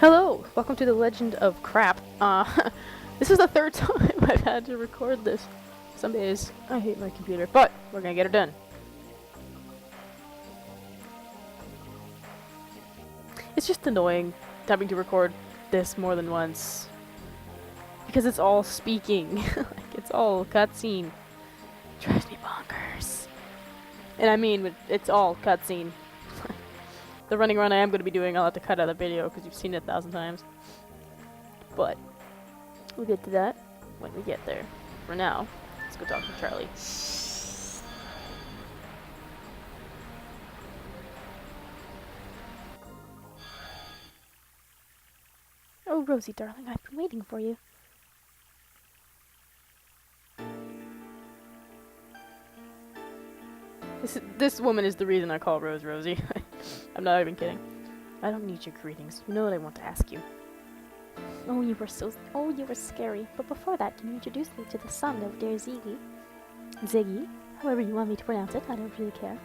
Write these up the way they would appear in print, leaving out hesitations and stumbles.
Hello! Welcome to the Legend of Crap. This is the third time I've had to record this. Some days I hate my computer, but we're gonna get it done. It's just annoying having to record this more than once. Because it's all speaking. Like, it's all cutscene. Drives me bonkers. And I mean, it's all cutscene. The running around I am going to be doing, I'll have to cut out the video because you've seen it 1,000 times. But we'll get to that when we get there. For now, let's go talk to Charlie. Oh, Rosie, darling, I've been waiting for you. This woman is the reason I call Rose Rosie. I'm not even kidding. I don't need your greetings. You know what I want to ask you. Oh, you were scary. But before that, can you introduce me to the son of dear Ziggy? Ziggy? However you want me to pronounce it, I don't really care.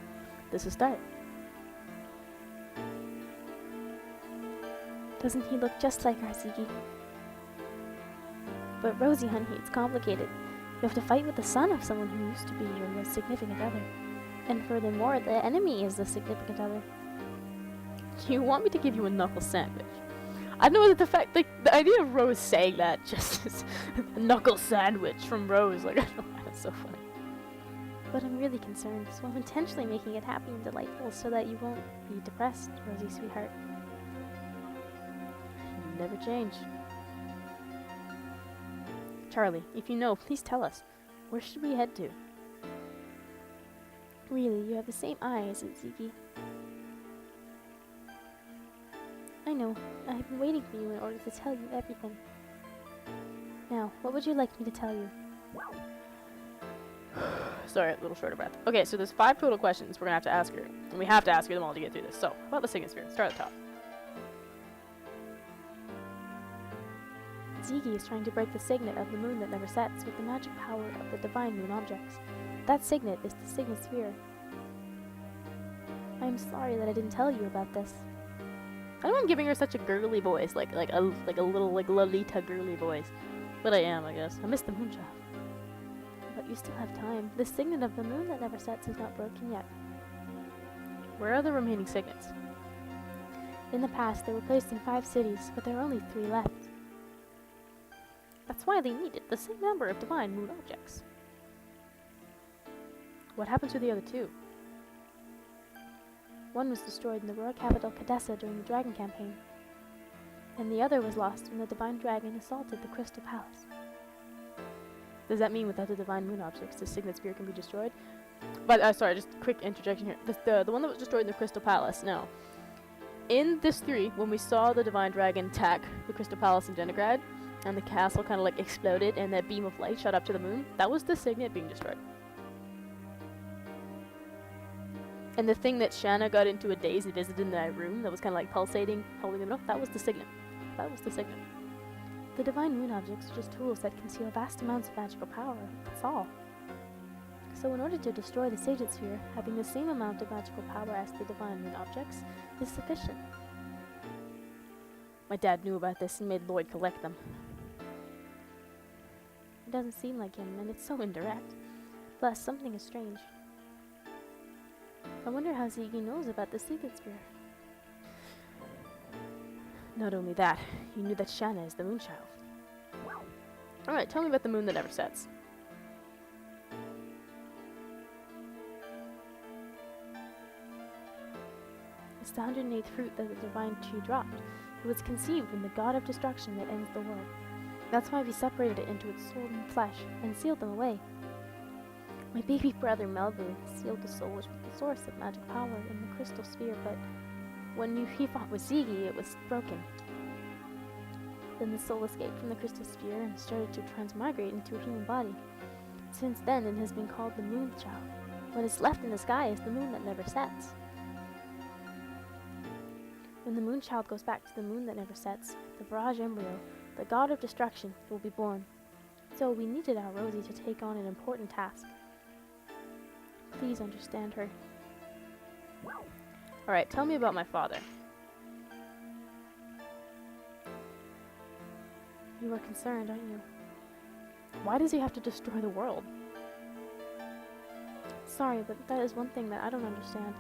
This is start. Doesn't he look just like our Ziggy? But Rosie, honey, it's complicated. You have to fight with the son of someone who used to be your most significant other. And furthermore, the enemy is the significant other. You want me to give you a knuckle sandwich? I know that the idea of Rose saying that just is a knuckle sandwich from Rose, like, I don't know why that's so funny. But I'm really concerned, so I'm intentionally making it happy and delightful so that you won't be depressed, Rosie, sweetheart. You never change. Charlie, if you know, please tell us. Where should we head to? Really, you have the same eyes as Ziggy. I know. I've been waiting for you in order to tell you everything. Now, what would you like me to tell you? Sorry, a little short of breath. Okay, so there's 5 total questions we're gonna have to ask her. And we have to ask her them all to get through this. So, about the Signet Sphere. Start at the top. Ziggy is trying to break the signet of the moon that never sets with the magic power of the divine moon objects. That signet is the Signet Sphere. I am sorry that I didn't tell you about this. I know I'm giving her such a girly voice, like a little Lolita girly voice, but I am, I guess. I miss the moonchild. But you still have time. The signet of the moon that never sets is not broken yet. Where are the remaining signets? In the past, they were placed in 5 cities, but there are only 3 left. That's why they needed the same number of divine moon objects. What happened to the other 2? One was destroyed in the royal capital Cadessa during the Dragon campaign, and the other was lost when the divine dragon assaulted the Crystal Palace. Does that mean without the divine moon objects, the Signet Sphere can be destroyed? But, sorry, just quick interjection here. The one that was destroyed in the Crystal Palace, now, in this 3, when we saw the divine dragon attack the Crystal Palace in Denigrad, and the castle kind of like exploded and that beam of light shot up to the moon, that was the signet being destroyed. And the thing that Shanna got into a daze and visited in that room that was kind of like pulsating, holding them up, that was the signet. That was the signet. The divine moon objects are just tools that conceal vast amounts of magical power, that's all. So in order to destroy the Signet Sphere, having the same amount of magical power as the divine moon objects is sufficient. My dad knew about this and made Lloyd collect them. It doesn't seem like him, and it's so indirect. Plus, something is strange. I wonder how Ziggy knows about the Signet Sphere. Not only that, he knew that Shanna is the Moonchild. Alright, tell me about the moon that never sets. It's the 108th fruit that the divine tree dropped. It was conceived when the god of destruction that ends the world. That's why we separated it into its soul and flesh, and sealed them away. My baby brother Melvin sealed the souls with the source of magic power in the crystal sphere, but when he fought with Ziggy, it was broken. Then the soul escaped from the crystal sphere and started to transmigrate into a human body. Since then, it has been called the Moonchild. What is left in the sky is the moon that never sets. When the Moonchild goes back to the moon that never sets, the Rouge embryo, the god of destruction, will be born. So we needed our Rosie to take on an important task. Please understand her. Alright, tell me about my father. You are concerned, aren't you? Why does he have to destroy the world? Sorry, but that is one thing that I don't understand.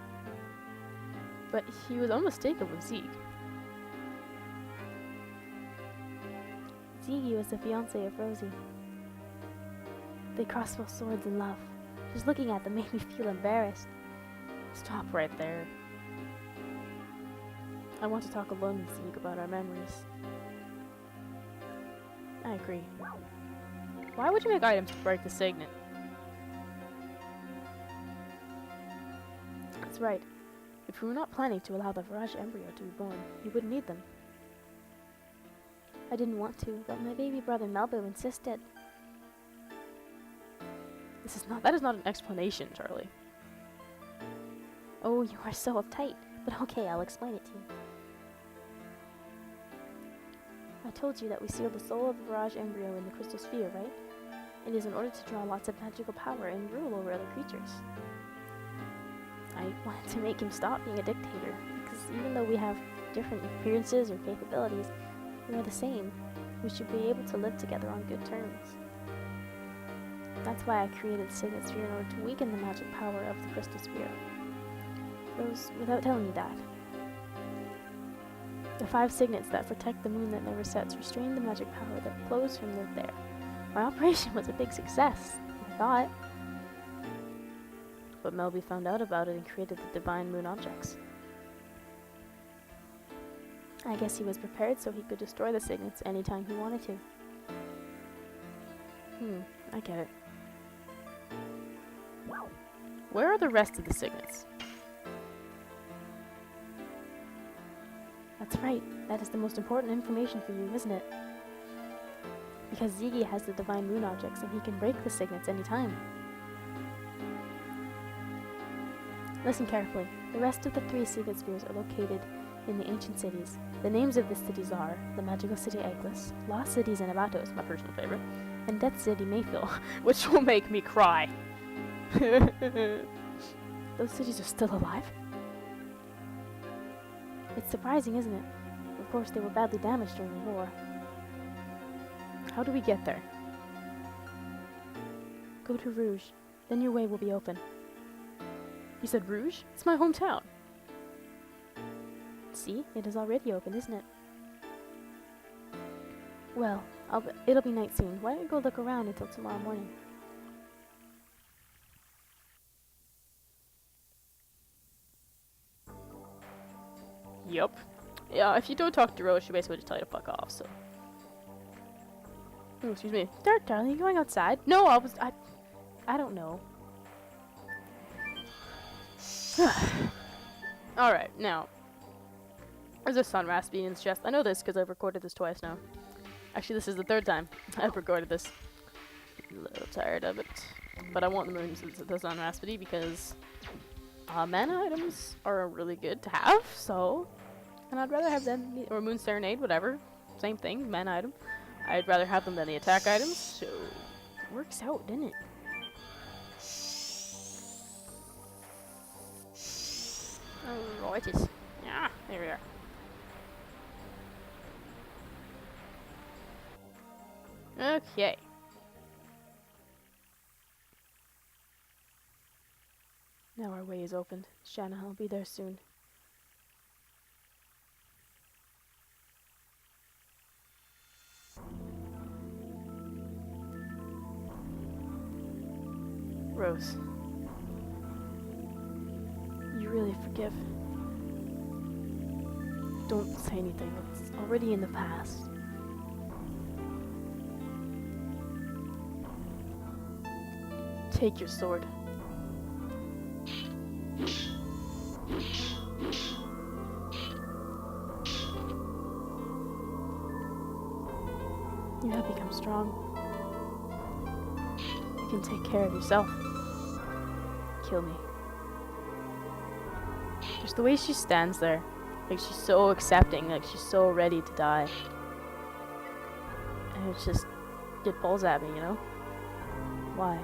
But he was unmistakably Zeke. Ziggy was the fiancé of Rosie. They crossed both swords in love. Just looking at them made me feel embarrassed. Stop right there. I want to talk alone with Zeke about our memories. I agree. Why would you make items to break the signet? That's right. If we were not planning to allow the Rouge embryo to be born, you wouldn't need them. I didn't want to, but my baby brother Melbo insisted. That is not an explanation, Charlie. Oh, you are so uptight. But okay, I'll explain it to you. I told you that we sealed the soul of the Rouge embryo in the crystal sphere, right? It is in order to draw lots of magical power and rule over other creatures. I wanted to make him stop being a dictator, because even though we have different appearances or capabilities, we are the same. We should be able to live together on good terms. That's why I created the Signet Sphere in order to weaken the magic power of the crystal sphere. Rose, without telling you that. The 5 signets that protect the moon that never sets restrain the magic power that flows from there. My operation was a big success, I thought. But Melby found out about it and created the divine moon objects. I guess he was prepared so he could destroy the signets anytime he wanted to. I get it. Where are the rest of the signets? That's right. That is the most important information for you, isn't it? Because Ziggy has the divine moon objects and he can break the signets anytime. Listen carefully. The rest of the 3 signet spheres are located in the ancient cities. The names of the cities are the Magical City Eggless, Lost Cities and Abatos, my personal favorite, and Death City Mayfield, which will make me cry. Those cities are still alive? It's surprising, isn't it? Of course, they were badly damaged during the war. How do we get there? Go to Rouge. Then your way will be open. You said Rouge? It's my hometown. See? It is already open, isn't it? Well, it'll be night soon. Why don't you go look around until tomorrow morning? Yup. Yeah, if you don't talk to Rouge, she basically just tell you to fuck off, so. Oh, excuse me. Darling, you going outside? No, I don't know. Alright, now. There's a sun raspy in his chest. I know this because I've recorded this twice now. Actually, this is the 3rd time I've recorded this. A little tired of it. But I want the sun raspity because mana items are really good to have, so. And I'd rather have them, or Moon Serenade, whatever. Same thing, mana item. I'd rather have them than the attack items, so. It works out, didn't it? Alrighties. Yeah, there we are. Okay. Now our way is opened. Shanahan will be there soon. Rose. You really forgive. Don't say anything. It's already in the past. Take your sword. You have become strong. You can take care of yourself. Kill me. Just the way she stands there. Like, she's so accepting. Like, she's so ready to die. And it's just... it pulls at me, you know? Why?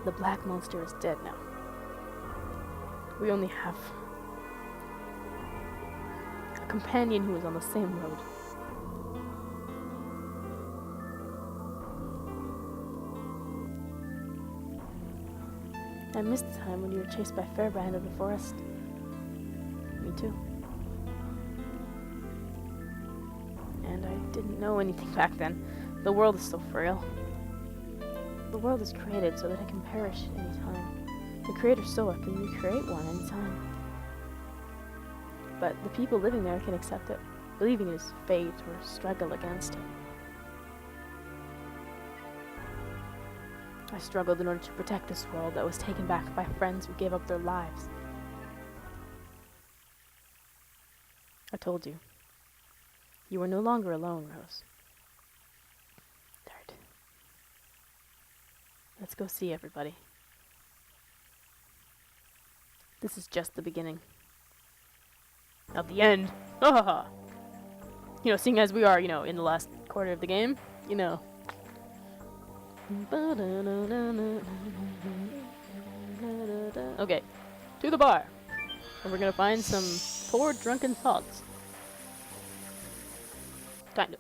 The black monster is dead now. We only have a companion who is on the same road. I missed the time when you were chased by Fairbrand in the forest. Me too. And I didn't know anything back then. The world is so frail. The world is created so that it can perish at any time. The Creator Stoa can recreate one anytime. But the people living there can accept it, believing it is fate or struggle against it. I struggled in order to protect this world that was taken back by friends who gave up their lives. I told you. You are no longer alone, Rose. Dirt. Let's go see everybody. This is just the beginning. Not the end. Ha! You know, seeing as we are, in the last quarter of the game, Okay, to the bar. And we're gonna find some poor drunken thoughts. Kind of.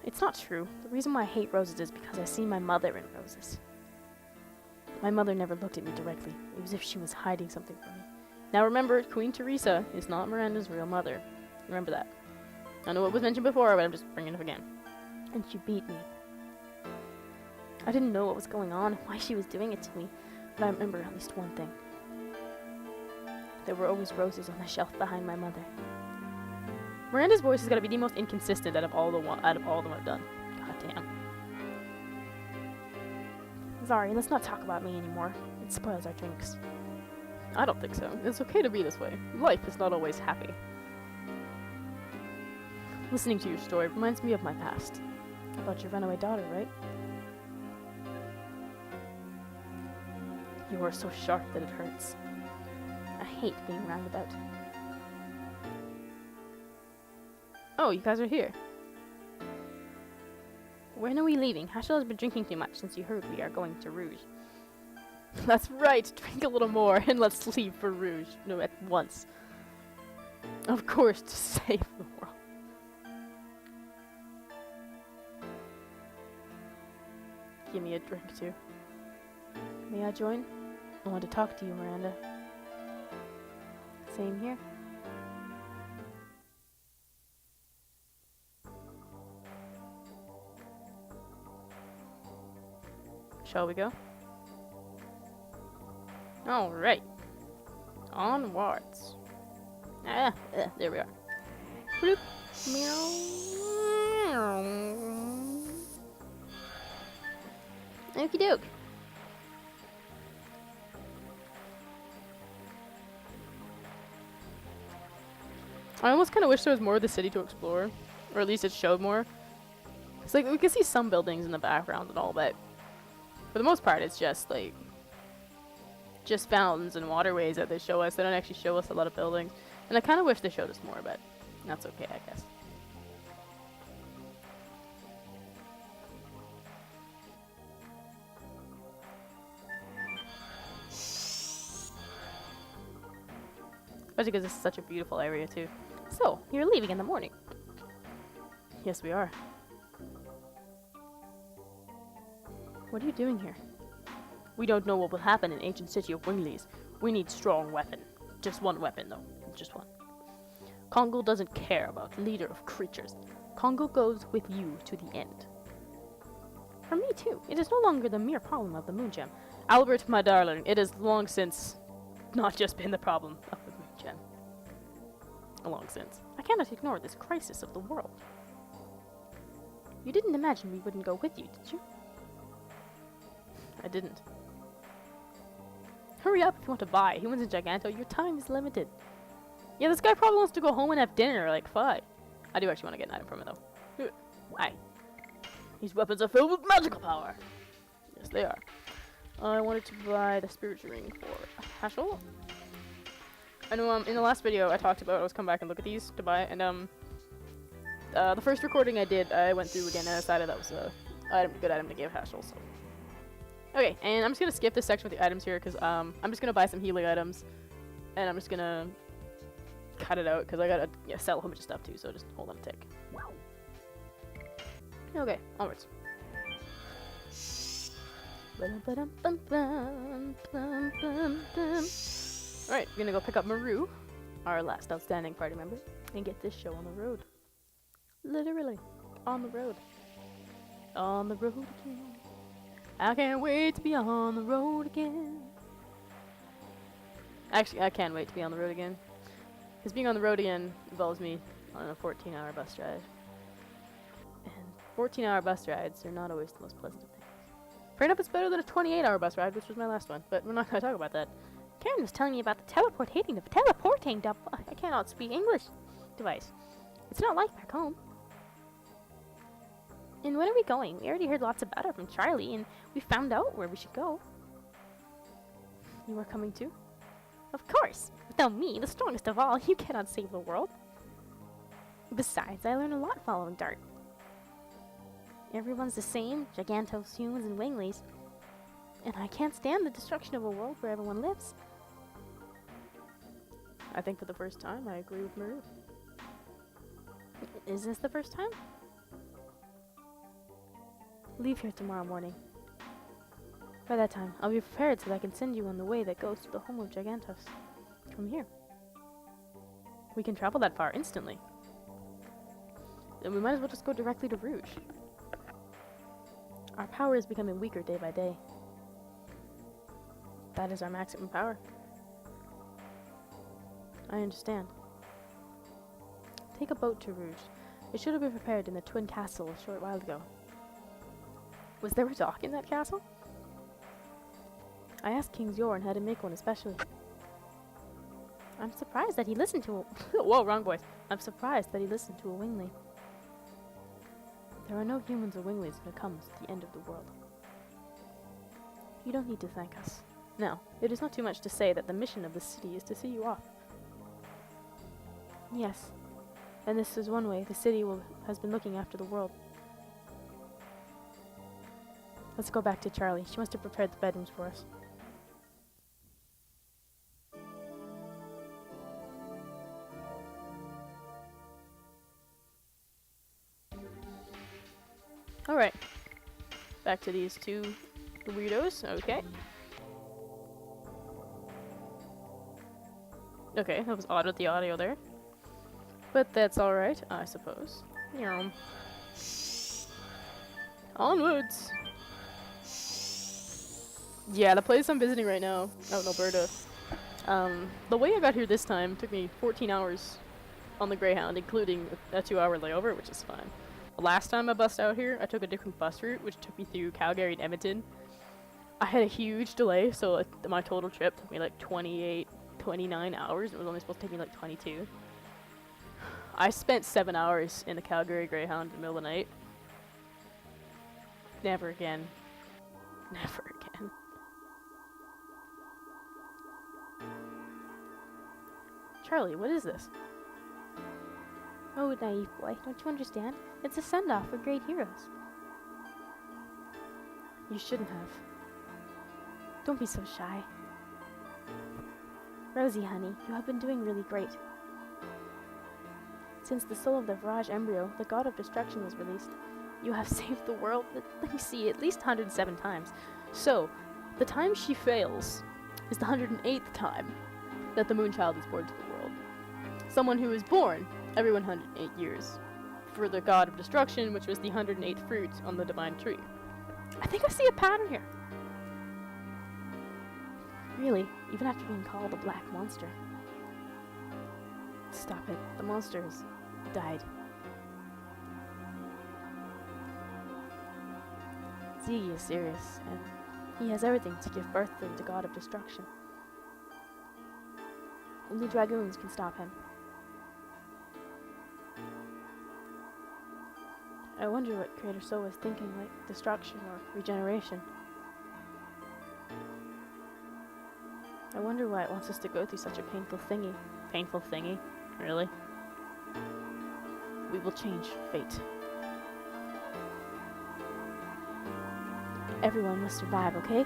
It's not true. The reason why I hate roses is because I see my mother in roses. My mother never looked at me directly. It was as if she was hiding something from me. Now remember, Queen Teresa is not Miranda's real mother. Remember that. I know it was mentioned before, but I'm just bringing it up again. And she beat me. I didn't know what was going on, why she was doing it to me, but I remember at least one thing. There were always roses on the shelf behind my mother. Miranda's voice is gonna be the most inconsistent out of all of them I've done. God damn. Sorry, let's not talk about me anymore. It spoils our drinks. I don't think so. It's okay to be this way. Life is not always happy. Listening to your story reminds me of my past. About your runaway daughter, right? You are so sharp that it hurts. I hate being roundabout. Oh, you guys are here. When are we leaving? Hashel has been drinking too much since you heard we are going to Rouge. That's right, drink a little more and let's leave for Rouge. No, at once. Of course, to save the world. Give me a drink too. May I join? I want to talk to you, Miranda. Same here. Shall we go? Alright. Onwards. There we are. Bloop. Meow. Okie doke. I almost kind of wish there was more of the city to explore, or at least it showed more. It's like we can see some buildings in the background and all, but for the most part, it's just like just fountains and waterways that they show us. They don't actually show us a lot of buildings, and I kind of wish they showed us more, but that's okay, I guess. Especially because this is such a beautiful area too. So, you're leaving in the morning. Yes, we are. What are you doing here? We don't know what will happen in ancient city of Winglies. We need strong weapon. Just one weapon, though. Just one. Kongo doesn't care about leader of creatures. Kongo goes with you to the end. For me, too. It is no longer the mere problem of the moon gem. Albert, my darling, it has long since not just been the problem of the moon gem. Long since. I cannot ignore this crisis of the world. You didn't imagine we wouldn't go with you, did you? I didn't. Hurry up if you want to buy. Humans in Giganto, your time is limited. Yeah, this guy probably wants to go home and have dinner, like, fuck. I do actually want to get an item from it, though. Why? These weapons are filled with magical power. Yes, they are. I wanted to buy the spiritual ring for Hashel. I know, in the last video I talked about I was come back and look at these to buy, and, the first recording I did, I went through again and I decided that was a good item to give Hashel, so. Okay, and I'm just gonna skip this section with the items here, because, I'm just gonna buy some healing items, and I'm just gonna cut it out, because I gotta sell a whole bunch of stuff too, so just hold on a tick. Okay, onwards. Alright, we're gonna go pick up Maru, our last outstanding party member, and get this show on the road. Literally, on the road. On the road again. I can't wait to be on the road again. Actually, I can't wait to be on the road again. Because being on the road again involves me on a 14-hour bus ride. And 14-hour bus rides are not always the most pleasant of things. Fair enough, it's better than a 28-hour bus ride, which was my last one, but we're not going to talk about that. Karen was telling me about the teleporting I cannot speak English device. It's not like back home. And when are we going? We already heard lots about it from Charlie, and we found out where we should go. You are coming too? Of course! Without me, the strongest of all, you cannot save the world. Besides, I learned a lot following Dart. Everyone's the same, Gigantos, humans, and Winglies. And I can't stand the destruction of a world where everyone lives. I think for the first time, I agree with Maru. Is this the first time? Leave here tomorrow morning. By that time, I'll be prepared so that I can send you on the way that goes to the home of Gigantos. From here. We can travel that far instantly. Then we might as well just go directly to Rouge. Our power is becoming weaker day by day. That is our maximum power. I understand. Take a boat to Rouge. It should have been prepared in the Twin Castle a short while ago. Was there a dock in that castle? I asked King Zorn how to make one especially. I'm surprised that he listened to a whoa, wrong voice. I'm surprised that he listened to a Wingly. There are no humans or Winglies when it comes to the end of the world. You don't need to thank us. Now, it is not too much to say that the mission of the city is to see you off. Yes, and this is one way the city has been looking after the world. Let's go back to Charlie. She must have prepared the bedrooms for us. Alright. Back to these two weirdos. Okay. Okay, that was odd with the audio there. But that's alright, I suppose. Onwards! Yeah, the place I'm visiting right now, out in Alberta. The way I got here this time took me 14 hours on the Greyhound, including a 2-hour layover, which is fine. The last time I bussed out here, I took a different bus route, which took me through Calgary and Edmonton. I had a huge delay, so my total trip took me like 29 hours. It was only supposed to take me like 22. I spent 7 hours in the Calgary Greyhound in the middle of the night. Never again. Never again. Charlie, what is this? Oh, naive boy, don't you understand? It's a send-off for great heroes. You shouldn't have. Don't be so shy. Rosie, honey, you have been doing really great. Since the soul of the Rouge embryo, the god of destruction, was released, you have saved the world, let me see, at least 107 times. So, the time she fails is the 108th time that the Moonchild is born to the world. Someone who is born every 108 years for the god of destruction, which was the 108th fruit on the divine tree. I think I see a pattern here. Really, even after being called a black monster. Stop it. The monster has died. Ziggy is serious, and he has everything to give birth to the god of destruction. Only Dragoons can stop him. I wonder what Creator Soul is thinking, like destruction or regeneration. I wonder why it wants us to go through such a painful thingy. Painful thingy? Really? We will change fate. Everyone must survive, okay?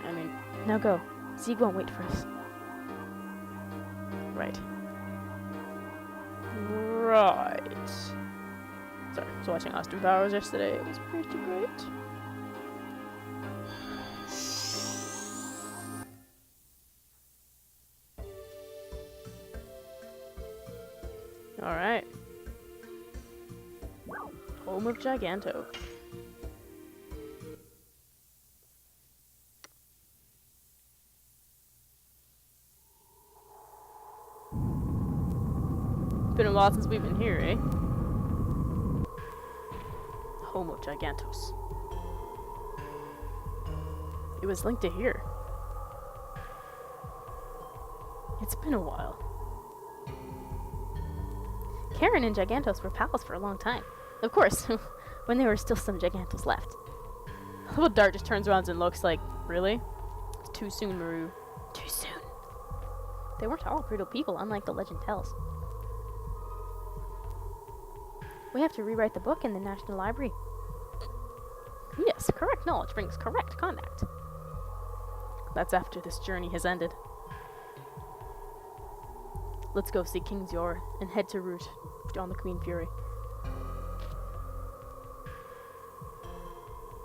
I mean, now go. Zeke won't wait for us. Right. Right. Sorry, I was watching Austin Powers yesterday. It was pretty great. Alright. Home of Giganto. It's been a while since we've been here, eh? Home of Gigantos. It was linked to here. It's been a while. Karen and Gigantos were pals for a long time. Of course, when there were still some Gigantos left. Little Dart just turns around and looks like, really? It's too soon, Maru. Too soon. They weren't all brutal people, unlike the legend tells. We have to rewrite the book in the National Library. Yes, correct knowledge brings correct conduct. That's after this journey has ended. Let's go see King Zior and head to Rouge on the Queen Fury.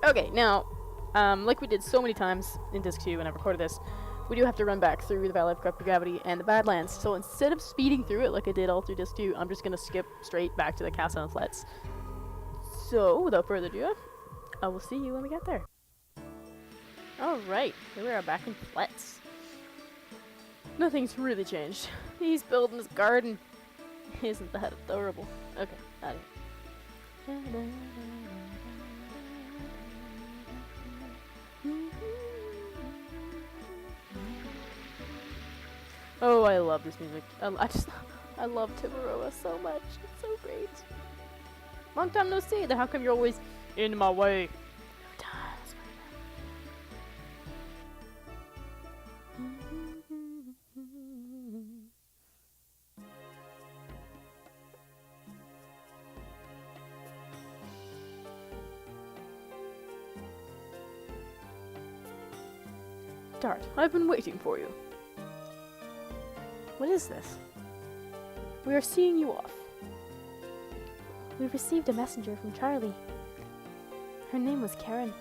Okay, now, like we did so many times in Disc 2 when I recorded this, we do have to run back through the Valley of Gravity and the Badlands. So instead of speeding through it like I did all through Disc 2, I'm just going to skip straight back to the Castle and Flats. So, without further ado, I will see you when we get there. Alright, here we are back in Flats. Nothing's really changed. He's building his garden. Isn't that adorable? Okay, out of here. Oh, I love this music. I love Timaroa so much. It's so great. Long time no see. Then how come you're always in my way? Dart, I've been waiting for you. What is this? We are seeing you off. We received a messenger from Charlie. Her name was Karen.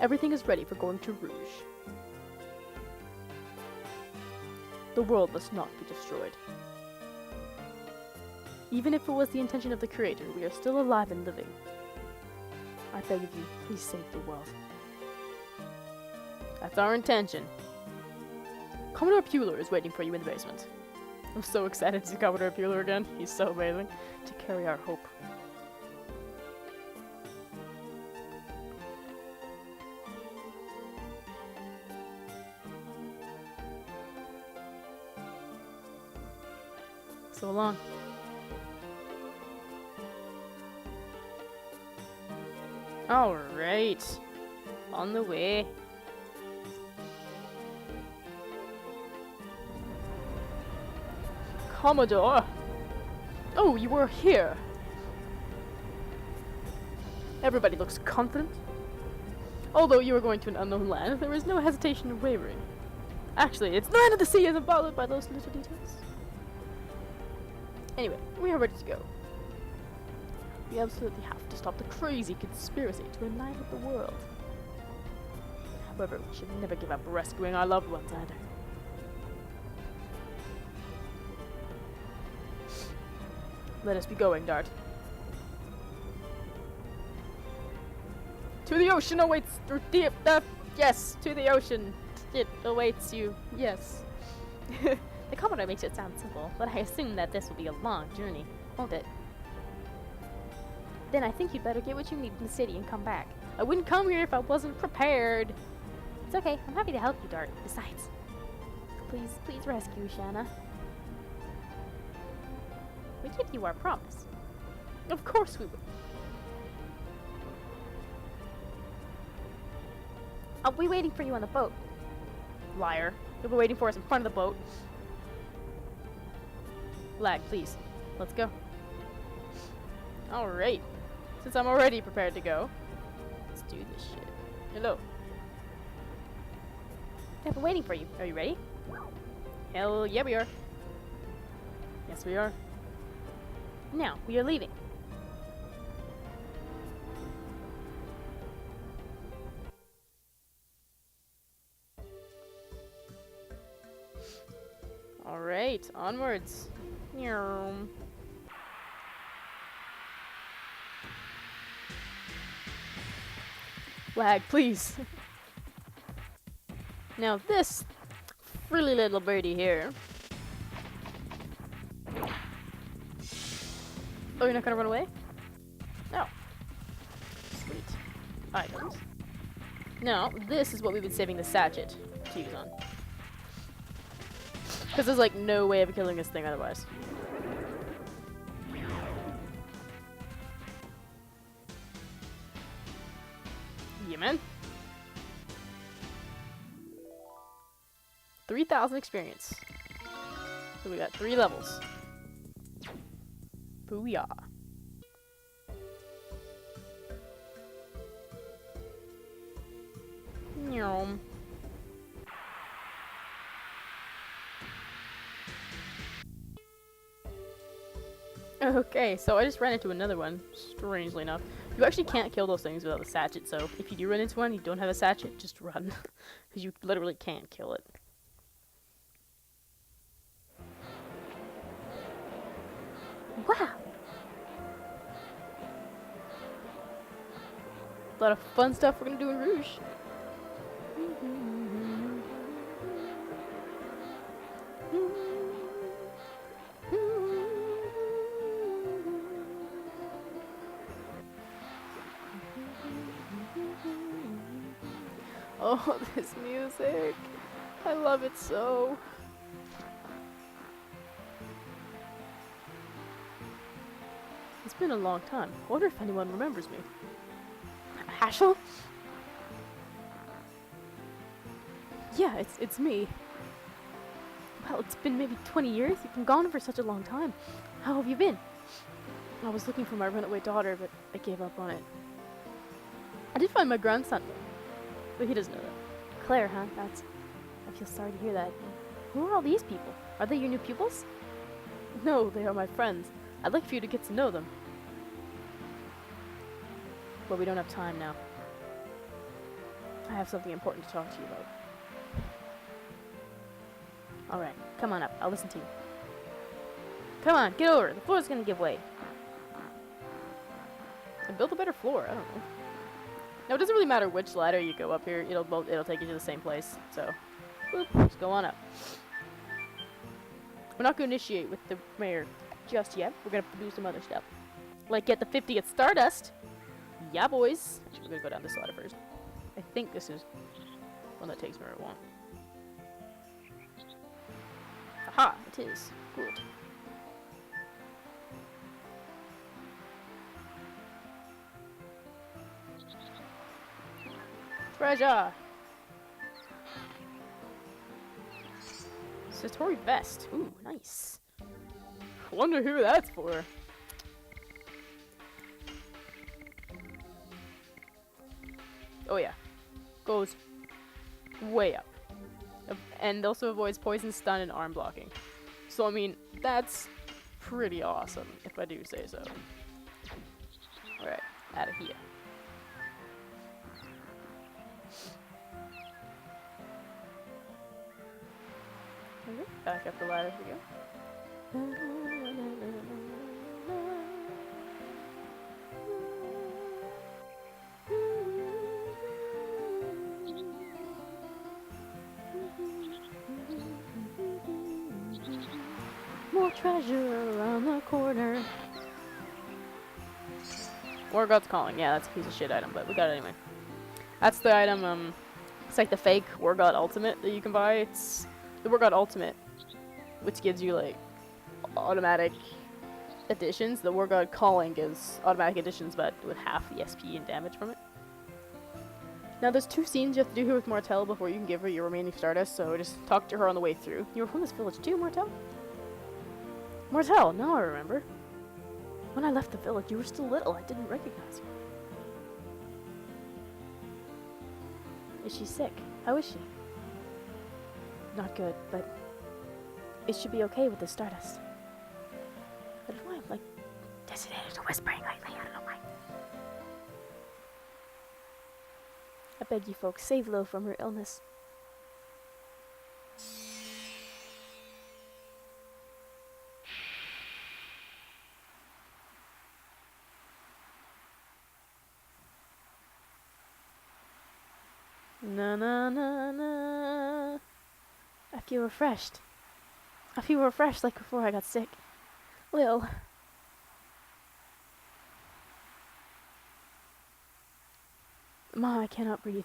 Everything is ready for going to Rouge. The world must not be destroyed. Even if it was the intention of the Creator, we are still alive and living. I beg of you, please save the world. That's our intention. Commodore Puler is waiting for you in the basement. I'm so excited to see Commodore Puler again. He's so amazing. To carry our hope. So long. Alright. On the way. Commodore! Oh, you were here! Everybody looks confident. Although you are going to an unknown land, there is no hesitation or wavering. Actually, it's the land of the sea isn't bothered by those little details. Anyway, we are ready to go. We absolutely have to stop the crazy conspiracy to annihilate the world. However, we should never give up rescuing our loved ones either. Let us be going, Dart. To the ocean awaits yes, to the ocean. It awaits you. Yes. The Commodore makes it sound simple, but I assume that this will be a long journey, won't it? Then I think you'd better get what you need in the city and come back. I wouldn't come here if I wasn't prepared. It's okay. I'm happy to help you, Dart. Besides, please rescue Shanna. We give you our promise. Of course we will. I'll be waiting for you on the boat. Liar. You'll be waiting for us in front of the boat. Lag, please. Let's go. Alright. Since I'm already prepared to go, let's do this shit. Hello. I've been waiting for you. Are you ready? Hell yeah, we are. Yes, we are. Now, we are leaving. Alright, onwards. Meow. Lag, please. Now this frilly little birdie here. Oh, you're not gonna run away? No. Sweet. Items. Now, this is what we've been saving the sachet to use on. Because there's like no way of killing this thing otherwise. Yeah, man. 3,000 experience. So we got 3 levels. Booyah. Nyom. Okay, so I just ran into another one, strangely enough. You actually can't kill those things without a sachet, so if you do run into one, you don't have a sachet, just run. Because you literally can't kill it. Wow! A lot of fun stuff we're gonna do in Rouge. Oh, this music. I love it so. It's been a long time. I wonder if anyone remembers me. Hashel? Yeah, it's me. Well, it's been maybe 20 years. You've been gone for such a long time. How have you been? I was looking for my runaway daughter, but I gave up on it. I did find my grandson, but he doesn't know that. Claire, huh? I feel sorry to hear that. Who are all these people? Are they your new pupils? No, they are my friends. I'd like for you to get to know them. But we don't have time now. I have something important to talk to you about. Alright, come on up. I'll listen to you. Come on, get over. The floor's gonna give way. And build a better floor. I don't know. No, it doesn't really matter which ladder you go up here. It'll take you to the same place. So, whoop, just go on up. We're not going to initiate with the mayor just yet. We're going to do some other stuff. Like get the 50th Stardust. Yeah, boys. Actually, we're going to go down this ladder first. I think this is one that takes me where I want. Aha, it is. Good. Treasure! Satori vest. Ooh, nice. Wonder who that's for. Oh yeah. Goes way up. And also avoids poison, stun, and arm blocking. So I mean, that's pretty awesome, if I do say so. Alright, out of here. Okay, back up the ladder we go. More treasure around the corner. War God's Calling. Yeah, that's a piece of shit item, but we got it anyway. That's the item, it's like the fake War God Ultimate that you can buy. It's the War God Ultimate, which gives you, like, automatic additions. The War God Calling gives automatic additions, but with half the SP and damage from it. Now, there's 2 scenes you have to do here with Martel before you can give her your remaining Stardust, so just talk to her on the way through. You were from this village too, Martel? Martel, now I remember. When I left the village, you were still little. I didn't recognize you. Is she sick? How is she? Not good, but it should be okay with the Stardust. I don't know why I'm, like, designated to whispering lately. I don't know why. I beg you folks, save Lil from her illness. Na na na na. I feel refreshed. I feel refreshed like before I got sick. Lil. Ma, I cannot breathe.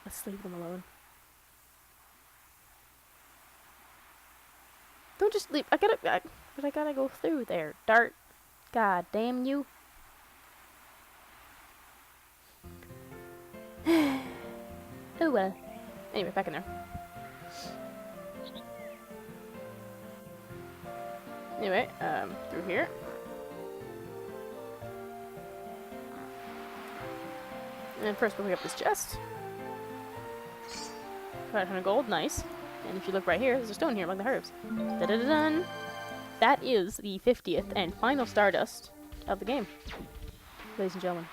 Let's leave them alone. Don't just leave. I gotta go through there. Dart. God damn you. Oh well. Anyway, back in there. Anyway, through here. And first we'll pick up this chest. 500 gold, nice. And if you look right here, there's a stone here among the herbs. Da-da-da-dun! That is the 50th and final Stardust of the game. Ladies and gentlemen,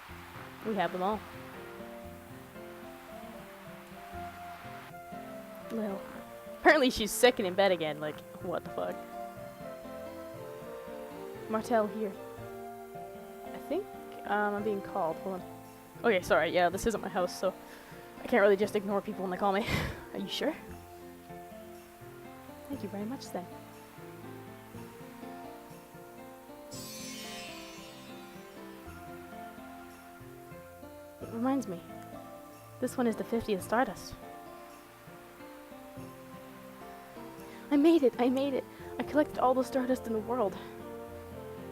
we have them all. Lil. Apparently she's sick and in bed again, like, what the fuck? Martel here. I think, I'm being called, hold on. Okay, sorry, yeah, this isn't my house, so I can't really just ignore people when they call me. Are you sure? Thank you very much then. It reminds me, this one is the 50th Stardust. I made it! I made it! I collected all the Stardust in the world.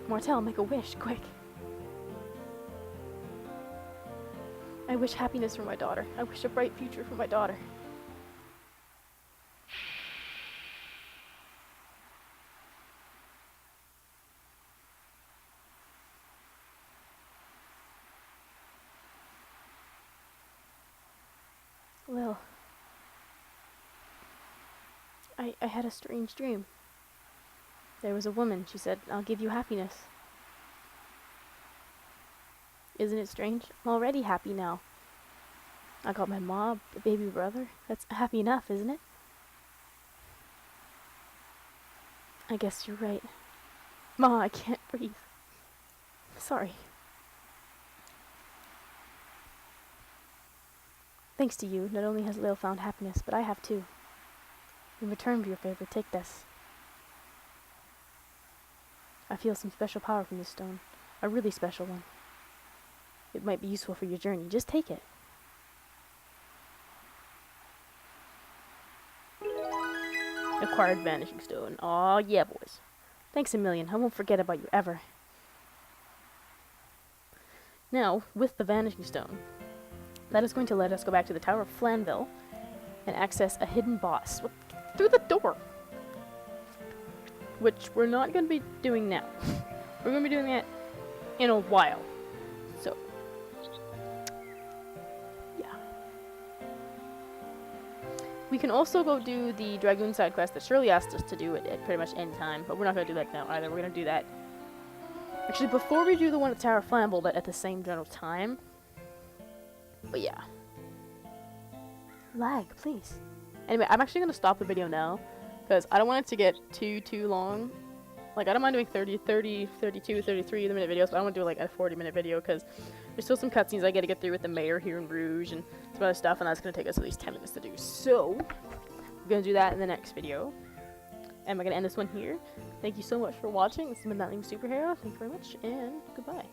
Martel, make a wish, quick. I wish happiness for my daughter. I wish a bright future for my daughter. Lil. I had a strange dream. There was a woman, she said, I'll give you happiness. Isn't it strange? I'm already happy now. I got my mom, a baby brother. That's happy enough, isn't it? I guess you're right. Ma, I can't breathe. Sorry. Thanks to you, not only has Lil found happiness, but I have too. In return for your favor, take this. I feel some special power from this stone. A really special one. It might be useful for your journey. Just take it. Acquired vanishing stone. Aw, yeah, boys. Thanks a million. I won't forget about you ever. Now, with the vanishing stone, that is going to let us go back to the Tower of Flanville and access a hidden boss. What? Through the door! Which we're not going to be doing now. We're going to be doing that in a while. So, yeah. We can also go do the Dragoon side quest that Shirley asked us to do at pretty much any time, but we're not going to do that now either. We're going to do that actually before we do the one at Tower of Flambeau, but at the same general time. But yeah. Lag, please. Anyway, I'm actually going to stop the video now, because I don't want it to get too long. Like, I don't mind doing 30, 32, 33 minute videos, but I want to do like a 40-minute video, because there's still some cutscenes I got to get through with the mayor here in Rouge, and some other stuff, and that's going to take us at least 10 minutes to do. So, we're going to do that in the next video. And we're going to end this one here. Thank you so much for watching. This has been That Lame Superhero. Thank you very much, and goodbye.